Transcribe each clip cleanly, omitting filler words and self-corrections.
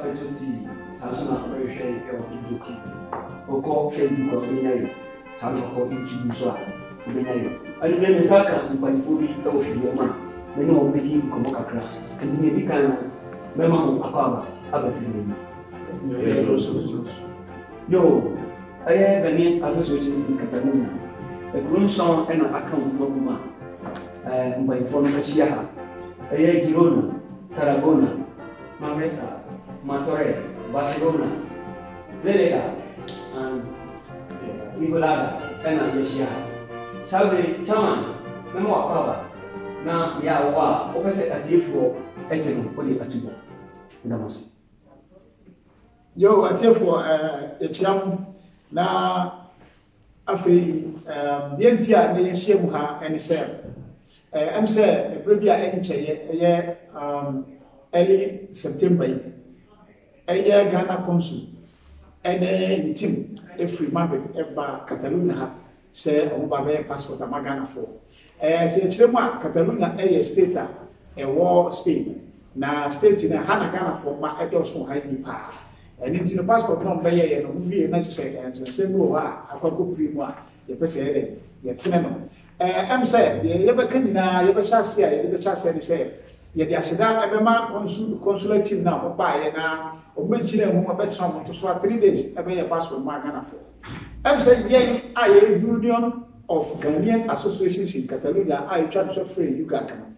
Petro TV. Samsung very share your TV. Oko Facebook or Benay. Samsung YouTube so. Benay. And then the second by fully of your man. Many of the Komokakra. And the can Memo Akaba, other feeling. Yo, I have Ghanaian associations in Catalonia. A grown song and an account Mokuma. By Fonashia. A Girona, Tarragona, Manresa, Matore, Barcelona, Delega, and Ivolaga, and Asia. Sabre, Chaman, Memo Akaba. Now, Yawa, opposite at you for Etino, Poli Atuba. Namas. Yo, I tell for a chum now. Afi, the NTR, the Shemuha, and the I'm saying, maybe I enter early September. A year Ghana consul, and a team, a free market, Catalonia, say, on Babe passport, a Magana for. Say, Chema, Catalonia, a state, a war Spain. Now, state in a Hana Ghana for my adults from Haiti Pa. And into the passport, no bay and movie, and say, and say, no, I could go prima, the person, the tenant. I'm saying, you ever come now, you ever shall say, you ever shall say, yet the Asada, ever consulate team now, buy and now, or mention whom a better to swap 3 days, a passport, my Ghana for. I'm saying, yeah, I a union of Ghanaian associations in Catalonia, I try to free you got come.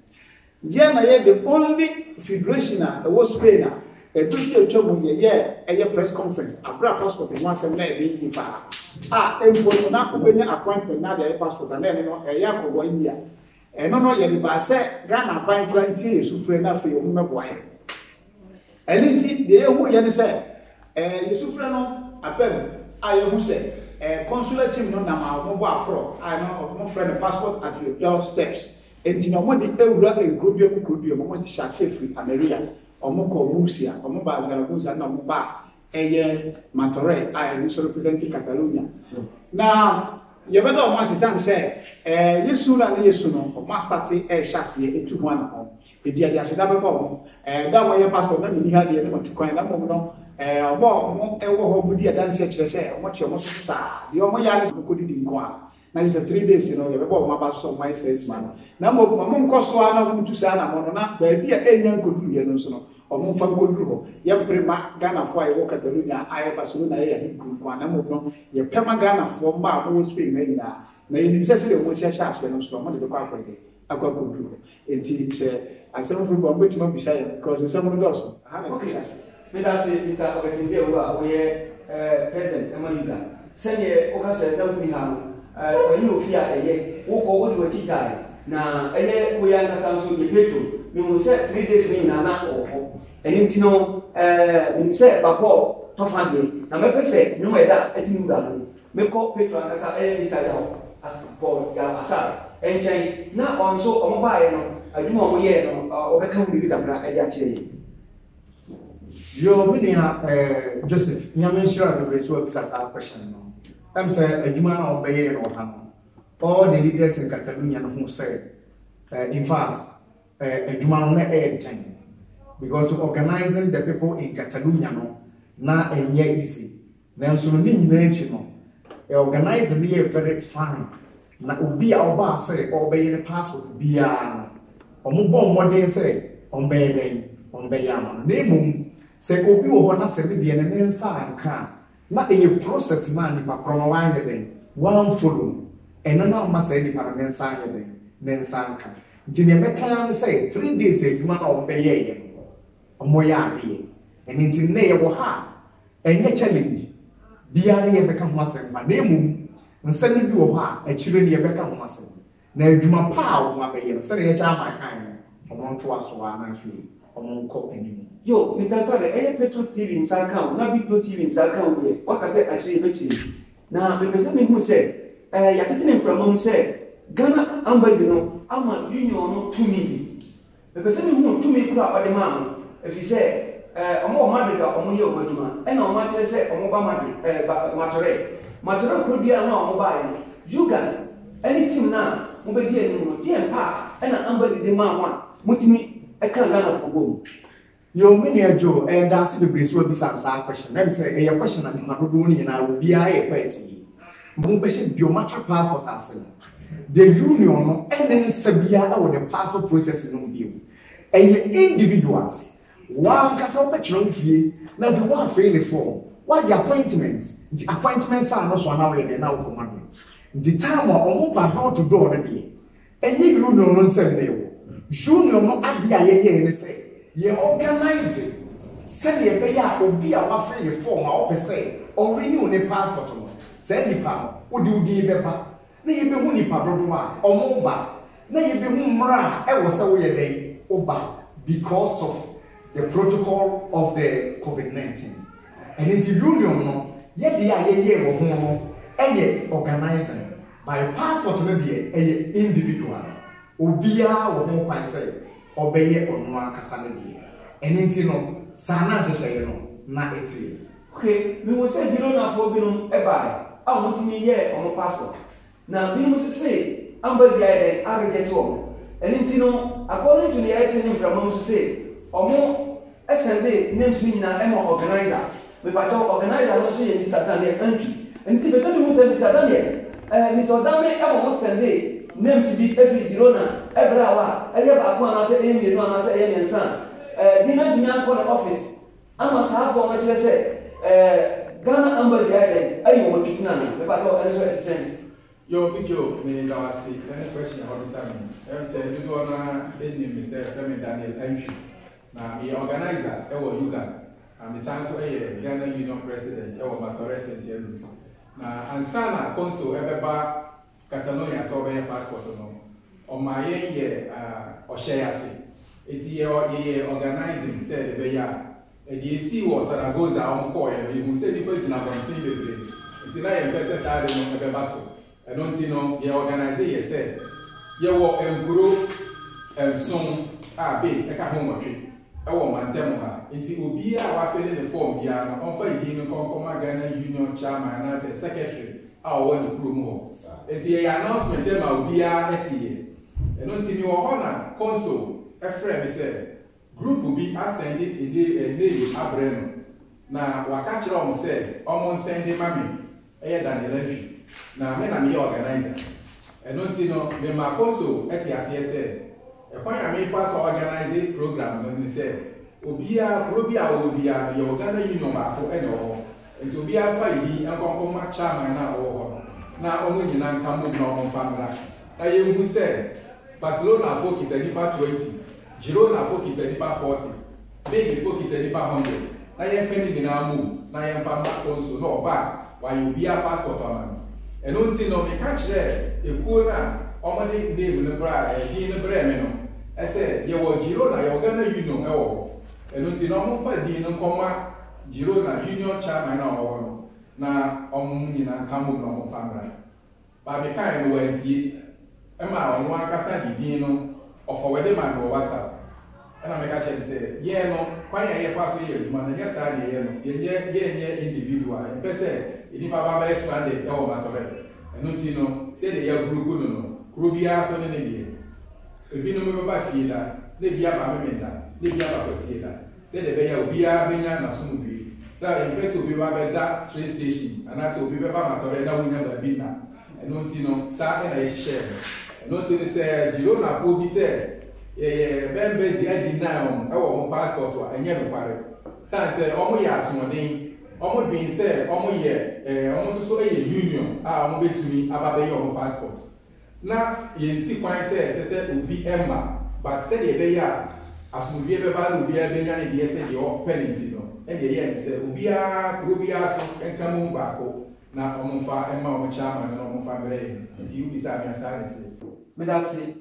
Yeah, the only federation that was Spain, a big trouble, yeah, a press conference, a passport in once a day, and for not opening appointment, now the passport, and then a yak of 1 year. And no, yet by say, Ghana buying 20 years to free enough for your mobile. And indeed, the who said, Yusufreno, a pen, I am say, a consulate team no nama mobile pro, I know of my friend a passport at your doorsteps. And you know what the Eura and Grubium could be almost chassis free America, or Moko Musia, or Moba Zaragoza, no Moba, a Matore, I also representing Catalonia. Now, you ever know once his say, Yesuna and Yesuno, or Master a chassis, a 2-1 home. The dear Yasidaba home, and that way your passport, then you had the element to coin that moment. More would be a dance, say, what your motor sa, the Omoyanis could inquire. Now it's 3 days, you know, you have about my son, my salesman. Number among Coswana to Sana Monona, baby, a young could do, you know, or Monfan could do. Young Prima Ghana for I walk at the Luna, I have a soon I him, Quanamo, your Pema Ghana for my whole spring, maybe now. May necessarily was your chance, and so on the carpet. I could do it. I said, I'm going to be silent because someone does. I have a chance. Let us say, Mr. Ogasindia, we President Emmanuel. Send ye Ocasa, don't be harmed. When you fear a year, walk over to a cheetah. Now, a year we are Samsung Petro. We will set 3 days in Nana or and Intino, we said, Papa, Tofandi. Now, maybe say, no matter at you, make up Petro as a desire as for Yamasa. And Chay, now on so a mobile, I do more year or become with them at Yachi. Your millionaire, Joseph, Yamin the race works as our question. I'm saying a human or Bayer or Ham. All the leaders in Catalonia who said, in fact, a human on the time. Because to organizing the people in Catalonia, now a year easy. Then so many national. Organizing me very fine. Now, be our boss say, obey the passport, be a mobile modern say, obey them, obey Yaman. Name say, Obi or not say, be an immense sign. Not a process man, but from a line one follow, and another must say the parliament sign then sanka. Jimmy Mecan say 3 days a man obey a moya be, and it's in near ha, and your challenge. Diary become muscle, my name, and sending you a children you become muscle. Now you my power, my baby, say a child my kind, among to us one and free. Yo, Mr. Sabe, Petro TV in Sarkam, not Big TV in Sarkam. What I said actually, now, the person who said, you're getting from home said, Ghana, Ambazino, I'm a union to me. The person who to me crap at the man, if he said, a more Madrid or Moyo, and on much as say, Omoba Madrid, Matore. Matore could be a no mobile. You got anything now, Mobile, dear pass, and an Ambazi the man one, Mutimi. I can't learn for go. Yo, many a Joe, and that's the base will be some question. Let me say a question of Macaroni and I will be a petty. Mumbation biometric passport answer. The union and then Sabia or the passport processing on view. And individuals, one castle petrol fee, now if you want to fill the form, what the appointments are not so now and now command. The time or how to do already. And you know, no 7 day. Junior no adia ye say. Ye organize it. Send ye pay ya obi a wa free the form a say or renew the passport no. Send nipa wo di odi beba. Na ye be hu nipa dodo a omo ba. Na ye be hu mra e wo se wo ye dey oba because of the protocol of the COVID-19. And in the union no ye dia ye wo ho no e organizing by passport no be e individuals. Obia wo ho kwan say obeye onu akasa ne die enenti no sana hyehyeye no na eti okay me wo say jiro na fo binum e bai a wo timi ye on passport na binum se say embassy ai den reject wo enenti no according to the item from mo say omo snd names ni na emo organizer we pa cho organizer no so ye Mr. Daniel Antwi enti be say mo say Mr. Daniel Mr. Dame emo send names bi every Girona ebrawa eye ba ko na say emi no na say eye mensan dina dina ko na office ama sa for ma kire say Ghana embassy ai ayi wo twitna na me ba to ene so et send yo bijo me da wasi any question about this am say do go na eni me say Femi Daniel Antwi na me organizer e wo Uganda and me sanso e Ghana Union president e wo Matore St. Elus na ansana konso ebeba Catalonia so be passport no o ma ye o share ase eti ye organizing say the be ya e dey see wo Zaragoza on call ye you say the page na bontin bebre eti na ye pese sa de no be baso e no ti no ye organize ye say ye wo enguro enson a be e ka ho motwe e wo mantem ha eti obi a wa fele ne form bia no on fa idi no konkoma Ghana Union chairman na say secretary a wo ni kuro mu ho enti ye announcement e ma obi a etiye eno nti mi wo ho na console e frɛ me say group bi asend name abre no na waka kyerɛ om say omon send mami e Daniel Antwi na me na me organizer eno nti no me ma console eti ase say e kwan ya me fa so organize program no ni say obi a pro bi a obi a ye Ghana Union ba ko e ne wo enti obi a fa idi enkonko ma chairman na wo ho na omo nyina nka mo na omo famra na ye hu say Barcelona for kitanipa 20 Girona for kitanipa 40 Big for kitanipa 100 na ye peni gina mu na ye famba konso no ba wa ye obi a passport ama eno nti no me ka kire ekuo na omo ne name ne bra di ne bra me no ese ye wo Girona ye Ghana Union e wo eno nti no omo fa di no koma Girona Union chairman na wo no na omo nyina nka mu na omo famra ba be kai no wantie ema ono akasa didin no ofowede ma no WhatsApp ena me ka che say ye no kwan ye fa so ye aduma na nya sa de ye no ye individual en pese ini baba ba expand e o matore eno ti no se de ya group no kuro bia so ne de ebi no me baba fie da ne bia ba me da ne bia ba kwesi da se de be ya obi a benya na so mu bi sa en pese obi ba be da train station ana se obi be ba matore na wonya ba bi na eno ti no sa e na ye share eno ti ni se Girona fo bi se bembezi adina e wo passport wa enye no pare san se omo ya asomodin omo bin se omo ye omo so ye union a omo betumi ababe ye omo passport na ye nsi kwan se obi emma but se de be ya asomodin be ba no obi a benya ne de se de o penalty no e de ye ne se obi a kuro bi aso enka mu ba ko na omo fa emma omo chairman na omo fa bre nti ubi sa mi asare me da se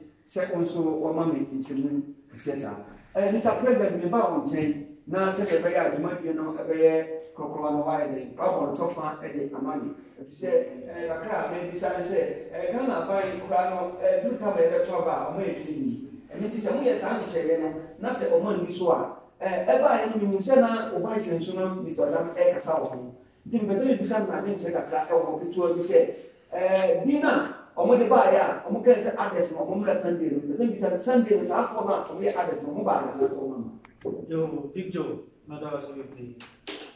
also woman in Simu Sessa. Mr. President, me ba on chain, na se be ya de money no e kokoro no wa de problem to fa e de amani. If say akra me bi say Ghana buy kura no do ta be be choba o me tini. E ti se mu ye san hye no na se o man ni so a e ba ye no mi se na o ba hye nso no Mr. Adam e kasa wo ho. Ti be se bi sa na ne che kakra e wo ko tuo bi se dina omo de ba ya omo ka say others no omo la Sunday no say bi say Sunday was afọ na omo ya others no omo ba na so mama yo Big Joe no that was okay.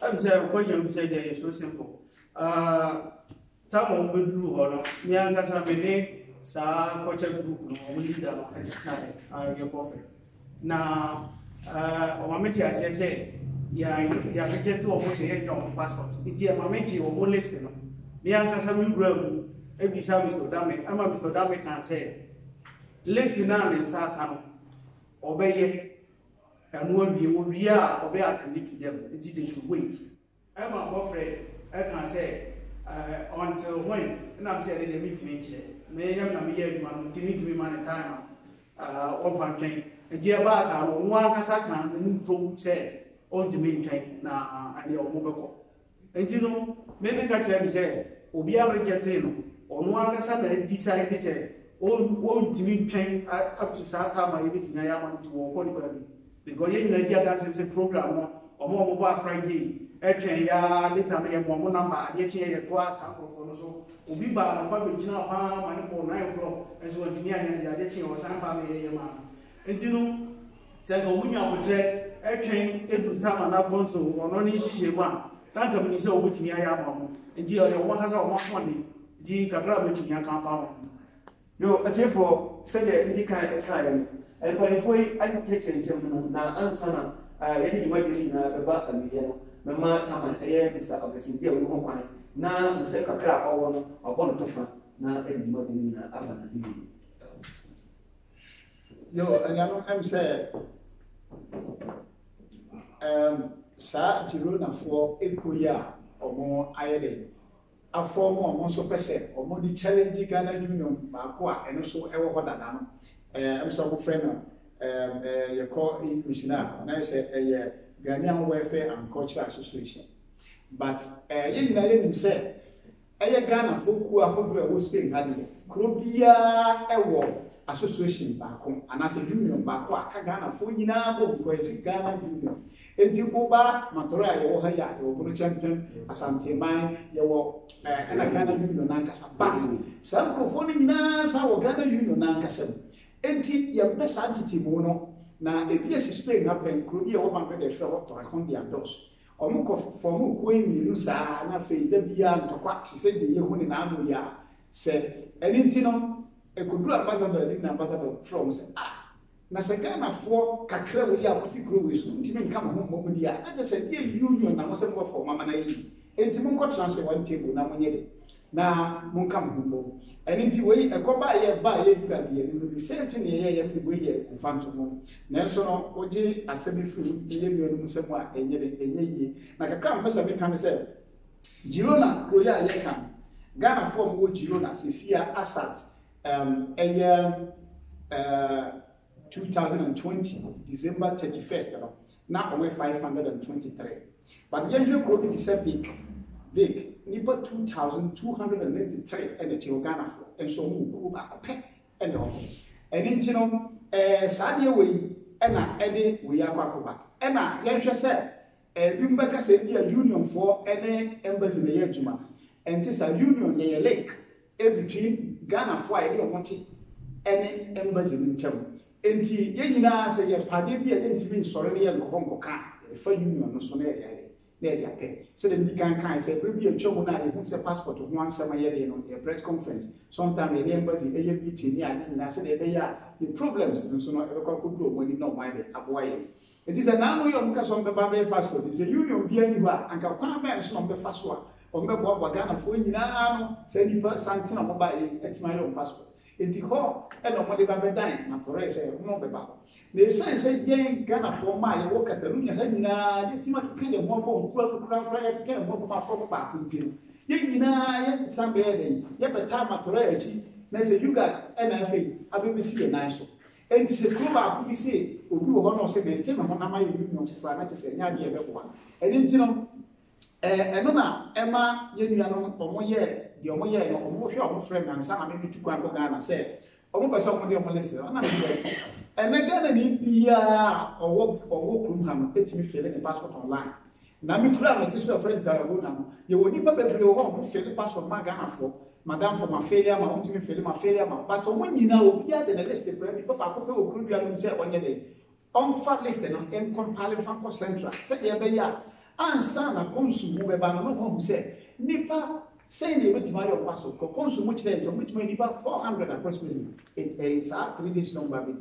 I'm saying question we say there is so simple. Time on we do hono me anga sa me sa culture group no we leader no at the time your prophet na o mameti ase say ya get to almost here your passport it ya mameti o mo list no me anga sa we grab e bi sa Mr. Dame ama Mr. Dame can say list na ne sa ka no obeye and one be we are obey attending to them until they should wait. I'm a friend, I can say until when, and I'm saying they meet me here. May I not be here, man, to meet me man time of one thing. And dear Bass, I one Kasakan, and to say, on to me train now, and your mobile. And you know, maybe catch them say, Obia Getino, on one Kasan and decide to say, oh, to me train up to Saka, my everything I want to walk on. Because you know that is a program or more mobile Friday. Actually, later me more number. Actually, you twice sample so. Ubi ba na pabe jina pa mani po 9 o'clock. Enso dunia nya ya actually o sampa me ye ma. Enti no se ko munya potre actually edu tama na bonso ono ni hihye ma. Na ka mini se obutimi aya ma mo. Enti o mo kasa o mo fone. Di kakra betumi aka fa mo. yo atefo say the indicator kind and when foi education sem na ansana yedi dimadi na beba amiye no mema chairman Mr. Augustine Dia wo kwan na nse kakra owo no obo no tofa na yedi dimadi na aba na bi yo anyano am say sa jiro na fo ekoya omo ayede afomo omo so pese omo di challenge Ghana Union ba ko a eno so ewo ho dada no am so mo friend no you call English now na say Ghanaian Welfare and Cultural Association but yin na yin say Ghana foku ahodo e wo Spain ha de krobia ewo association ba ko anase union ba ko aka Ghana fo nyina bo because Ghana Union enti oba matora ye wo ha ya ye wo no champion Asante Man ye wo na Ghana Union na nkasa but some ko fo nyina sa wo Ghana Union na nkasa enti ye besa entity mo no na ebi esi Spain happen kro bi ye wo bank de fira wo to account dia dos omo ko form ko emiru sa na fe da bia ntokwa se de ye hu ni na anu ya se enti no ekudru ambassador ni ambassador from say na se Ghana for kakra we ya particular we so ntimi nka mo mo di a na se dey union na mo se mo for mama na yi enti mo ko transfer one table na mo nyede na mo nka mo mo enti we ekoba ye ba ye ka bi ni bi same thing ye bi we ye infanto mo na so no oji asabi free ye mi no se mo a enye yi na kakra mpesa me kan se Girona Royal ye kan Ghana form wo Girona sesia asat 2020 December 31st now only 523 but the usual quality said big nipa 2293 and the Ghana for and so mu back and all and into no sadia way and ede we akwakoba and yehwe say bimba ka say be a union for any embassy na yadwuma and this a union ye link between Ghana for ide omote any embassy in town enti ye nyina se ye pade bi e ntimi nsore ne ye nkoko ka fa union no so na ye ate se dem bi kan se bi e twom na ye hu se passport ho ansama ye de no ye press conference sometime ye embassy e ye meeting ni ade nyina se de be ya the problems so no e be kwa koduro mo ni no mind de aboa ye enti se na no ye omka so be ba be passport se union bi ani ba anka kwa ba so no be fa so a o me bo Ghana fo nyina no se nipa santina mo ba e etima ye passport enti ho e no mo de ba be dan na tore se no be ba ho na sense yen Ghana for ma ye wo Catalonia ha nyina ye tima kika ye mo bo nkura ye kika mo bo ma fo ba kunti ye nyina ye sambe ye den ye beta ma tore achi na se yuga e na fe abebisi ye nan so enti se ko ba ku bi se obi wo ho no se be ti me ho na ma ye union fufura na te se nya de ye be bo enti no eno na ema ye nua no omo ye de omo ye no omo hwe omo frem na nsa na me tu kwan ko Ghana se omo pese omo de omo lese na ene Ghana ni bia owo krum ha no etimi fele ne passport online na me kura me tiso friend Darabo na mo ye woni pa bebre wo omo fele passport ma Ghana fo madam for my failure ma want me fail my failure ma but when you know obi ade na list pre bi papa ko pe okuru bia no say onye dey on fa list no en compile fa central say dey be ya ansa na consume be ba no ho say nipa say dey wetima your paso ko consume kire say wetima nipa 400 approximately is a 3 days number be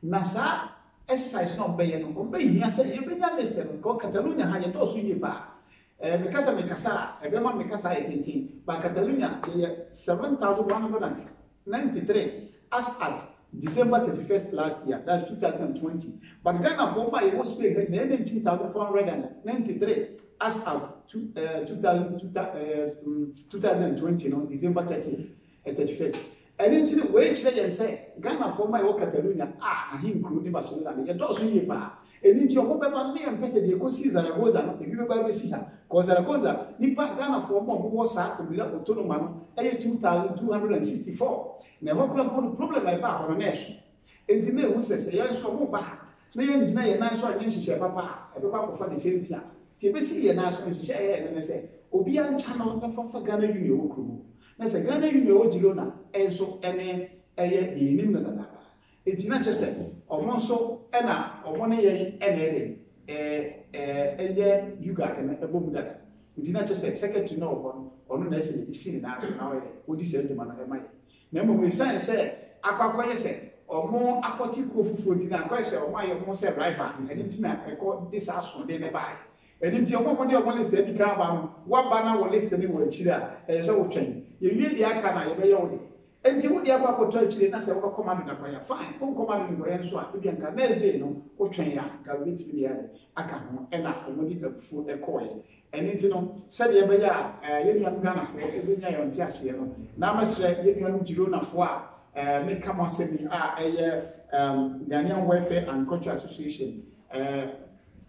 na sa exercise no be ye no be hia say ye be ya list no ko Catalonia ha ye do so ye ba because Mikasa, everyone Mikasa 18, but Catalonia 7,193 as at December 31st last year, that's 2020. But Ghana for my was paid 19,493 as at 2020, no, December 30th and 31st. And then wait and say Ghana for my Catalonia, I include Barcelona, you don't see ba. And into your mobile me and person, you go see Zaragoza, if you ever see her, because Zaragoza, Nipa Ghana for more who was at without autonomous, 2,264. Now, problem like that on a nation. And the name who says, yes, so more bad. May engineer a nice one against your papa, a papa for the same time. Tibesi a nice one share and I say, Obian channel for Ghana Union. Na se Ghana Union Girona enso ene eye yinim na na enti na chese omo so ena omo ne ye ene eye yuga kana ebom dada enti na chese secretary na obo ono na ese isi na so na we odi se nduma na ema ye na mo we san se akwakoye se omo akoti ko fufu enti na akwaye se omo aye mo se rival enti na eko this aso de ne bai enti ti omo de omo list edi kan ba no wa ba na wo list ni wo achira se wo twen ye wie dia aka na ye be ye wo de enti wo dia ba ko to achire na se wo command na kwa ya fine wo command ni go yen so a bi nka next day no wo twen ya ga wit bi ya aka ho e na omo di abufu e ko ye enti no se de be ya ye nua Ghana fo e be nya yo nti ahye no na masre ye nua no Girona fo a me come on say me eye Ghanaian Welfare and Cultural Association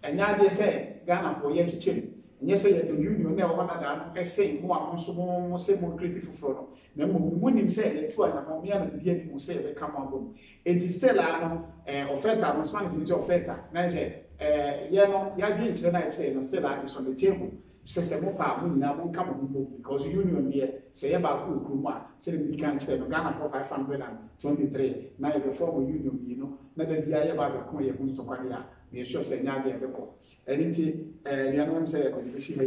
enya de say Ghana for ye chichiri nye say the union na ho na da no say mo a so mo say mo creative for no na mo nim say the two na mo ya na dia ni mo say be come on it is still no oferta mo spanish is oferta na say ye no ya dream chire na chire no still is on the table say mo pa mo na mo come on because union there say ya ba ku mu a say the can chire no Ghana for 523 na e before union you know na da bia ya ba be ko ye hu to kwade a me sure say nya de be ko anything you say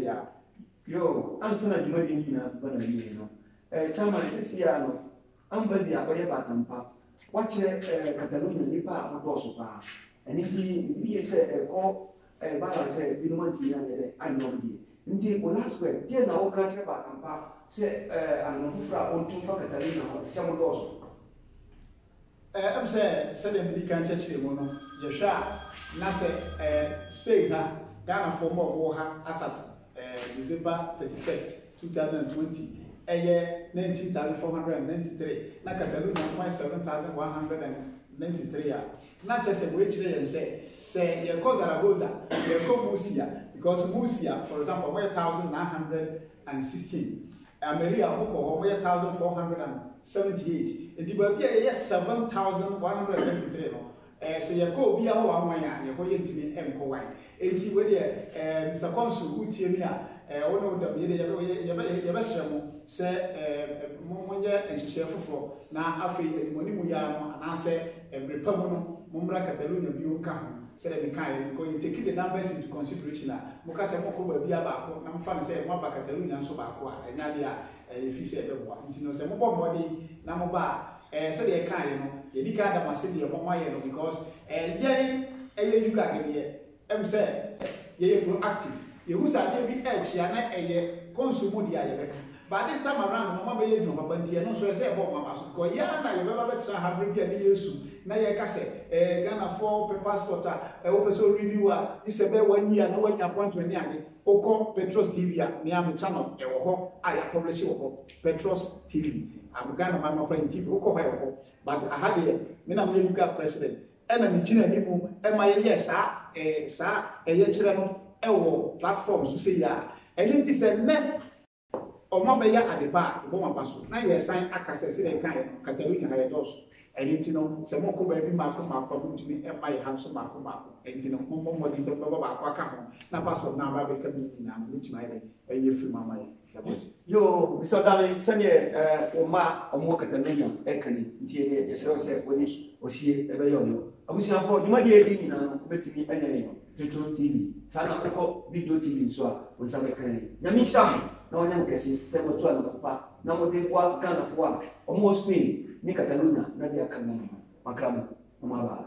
ya yo answer you may be na bana ni no chama sisi ya no ambazi akoye batampa wache Catalonia ni pa akoso pa anything bi say ko balance bi no manti ya le anodi nti last week tie na o ka che batampa say anofufra ontu fa Catalonia ho se mo doso am say the medical church mo no ye sha na say Spain na Ghana for more ha as at December 31st 2020 19,493 na Catalonia 7,193 na chese we chire yen say ye ko Zaragoza ye ko Murcia because Murcia for example 1,916 Ameria hoko 1,478 e di ba bia ye 7,193 no say ye ko bia ho anwan ya ye ko yentimi enko wan enti we de Mr. Consul utie mi a wono da ye be hyeremo say mo ye enhihye foforo na afi enimoni mu ya no ana say brepa mu no mo mra Catalonia bi o nka ho say de kan ye ko you take the numbers into consideration mo ka say mo ko ba bia ba ko na mo fa say mo ba Catalonia nso ba ko a enya dia e fi say be bo enti no say mo bo modi na mo ba say de kan ye no ye di ka da ma say de mo ma ye no because ye you ga ge ye em say ye proactive ye who say dey bi chia na ye consume dia ye beka but this time around mama be ye drum papa ntie no so say e bo mama so ko ya na ye be ba betra ha bia ni Yesu na ye ka say Ghana for passport o person renew a ise be 1 year na wanya appointment ni ade okon Petros TV a me am channel e wo ho a ya publish wo ho Petros TV am Ghana mama pa TV okon ho e wo but I had me na me local president ena me china ni mu e ma ye sa ye chire no e wo platforms so say ya enti say ne omo be ya adepa bo ma paso na ye sign akase se de kan Catalonia ha ye dos enti no se mo ko ba bi ma ko ntumi e ma ye hanso ma ko enti no mo di se ba ko aka ho na passport na ba be ka mi na ntumi aye e ye free mama ye Yo, Mr. Dami, send ye Oma or more Catalina, Ekani, Tia, so said, when he or she ever young. I wish I thought you might be betting me any Petro TV, Sana video TV, so on some kind. Yamisham, no one can see, several 12 papa, no more than what kind of work, almost me, Nicateluna, Nadia Kanama, Macam, Omaba.